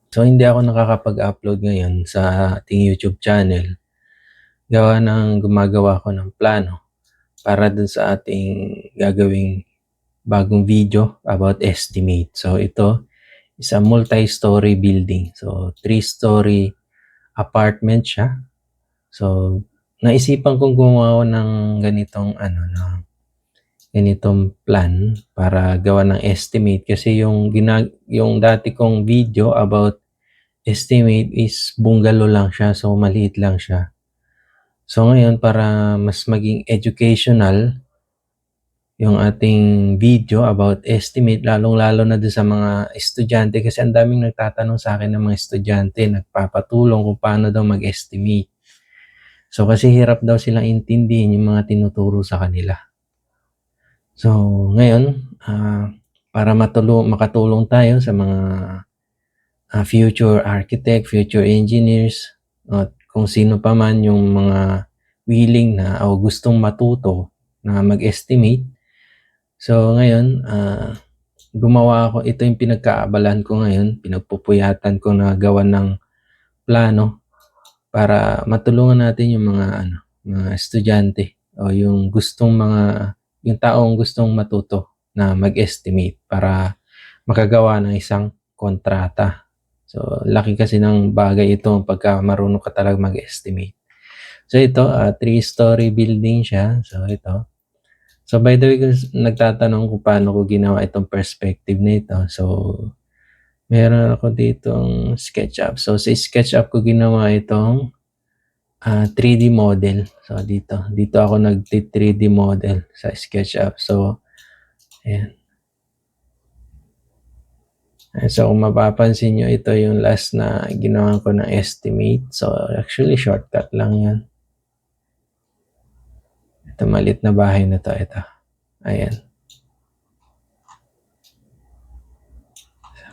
So, hindi ako nakakapag-upload ngayon sa ating YouTube channel, gawa ng gumagawa ako ng plano para dun sa ating gagawing bagong video about estimate. So, ito is a multi-story building. So, 3-story apartment siya. So, naisipan kong gumawa ng ganitong plan para gawa ng estimate kasi yung dati kong video about estimate is bungalow lang siya, so maliit lang siya. So ngayon para mas maging educational yung ating video about estimate, lalong-lalo na dun sa mga estudyante kasi ang daming nagtatanong sa akin ng mga estudyante, nagpapatulong kung paano daw mag-estimate. So kasi hirap daw silang intindihin yung mga tinuturo sa kanila. So ngayon, para makatulong tayo sa mga future architect, future engineers, at kung sino pa man yung mga willing na o gustong matuto na mag-estimate. So ngayon, gumawa ako, ito yung pinagkaabalahan ko ngayon, pinagpupuyatan ko na gawan ng plano para matulungan natin yung mga estudyante o yung taong gustong matuto na mag-estimate para makagawa ng isang kontrata. So, laki kasi ng bagay ito pagka marunong ka talaga mag-estimate. So, ito, 3-story building siya. So, ito. So, by the way, kung nagtatanong kung paano ko ginawa itong perspective na ito. So, meron ako ditong SketchUp. So, sa SketchUp ko ginawa itong 3D model. So, dito ako nag-3D model sa SketchUp. So, ayan. So, kung mapapansin nyo, ito yung last na ginawa ko ng estimate. So, actually, shortcut lang yan. Ito, maliit na bahay na to. Ito. Ayan.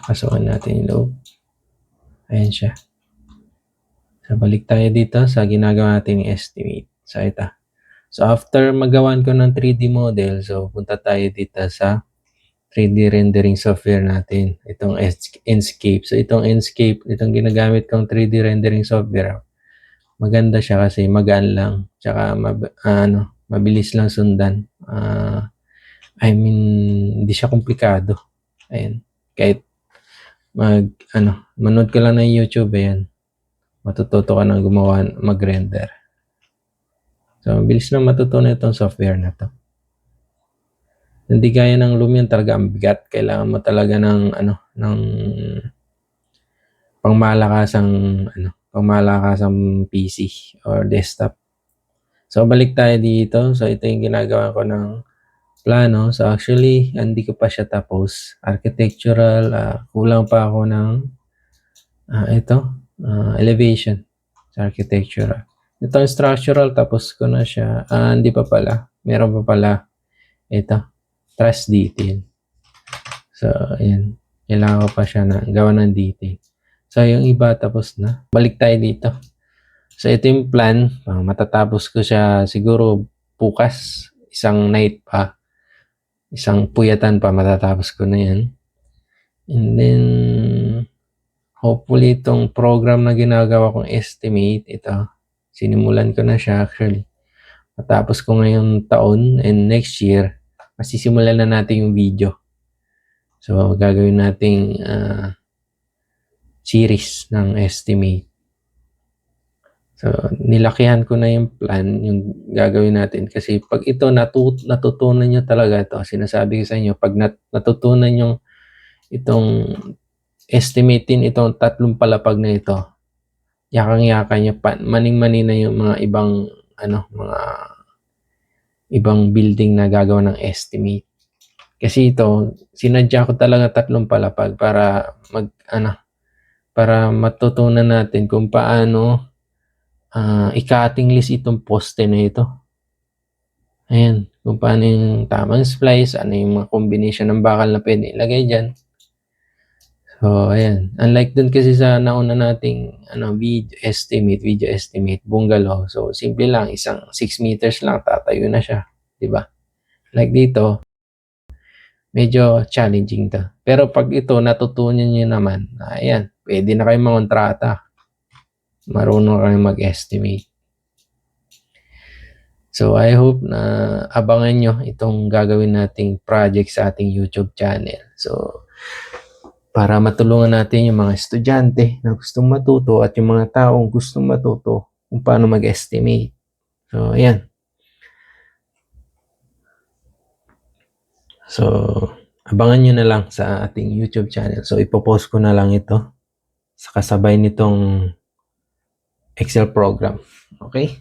Pasukan natin yung loob. Ayan siya. So, balik tayo dito sa ginagawa natin yung estimate. So, ito. So, after magawan ko ng 3D model, so, punta tayo dito sa 3D rendering software natin. Itong Enscape. So, itong Enscape, itong ginagamit kong 3D rendering software, maganda siya kasi magaan lang. Tsaka, mabilis lang sundan. Hindi siya komplikado. Ayan. Kahit manood ka lang ng YouTube, ayan. Matututo ka ng mag-render. So, mabilis lang matutunan itong software na to. Hindi gaya ng Lumion, talaga ang bigat. Kailangan mo talaga ng pangmalakasang PC or desktop. So, balik tayo dito. So, ito yung ginagawa ko ng plano. So, actually, hindi ko pa siya tapos. Architectural, kulang pa ako ng elevation sa architectural. Itong structural, tapos ko na siya. Hindi pa pala. Meron pa pala. Ito. Truss detail. So, ayan. Kailangan ko pa siya na gawa ng detail. So, yung iba tapos na. Balik tayo dito. So, ito yung plan. Matatapos ko siya siguro bukas. Isang night pa. Isang puyatan pa. Matatapos ko na yan. And then, hopefully, itong program na ginagawa kong estimate, ito, sinimulan ko na siya actually. Matapos ko ngayong taon and next year, masisimulan na natin yung video. So, gagawin nating series ng estimate. So, nilakihan ko na yung plan, yung gagawin natin. Kasi pag ito, natutunan nyo talaga ito. Sinasabi ko sa inyo, pag natutunan nyo itong estimatein itong 3 palapag na ito, yakang-yaka nyo, maning-mani na yung mga ibang building na gagawa ng estimate. Kasi ito, sinadya ko talaga 3 palapag para matutunan natin kung paano i-cutting list itong poste na ito. Ayan, kung paano yung tamang splice, ano yung mga combination ng bakal na pwede ilagay dyan. So, ayan. Unlike dun kasi sa nauna nating video estimate, bungalow. So, simple lang, isang 6 meters lang, tatayo na siya. Diba? Like dito, medyo challenging to. Pero pag ito natutunan niyo naman, ayan, pwede na kayong mangontrata. Marunong kayong mag-estimate. So, I hope na abangan nyo itong gagawin nating project sa ating YouTube channel. So, para matulungan natin yung mga estudyante na gustong matuto at yung mga taong gustong matuto kung paano mag-estimate. So, ayan. So, abangan nyo na lang sa ating YouTube channel. So, ipopost ko na lang ito sa kasabay nitong Excel program. Okay?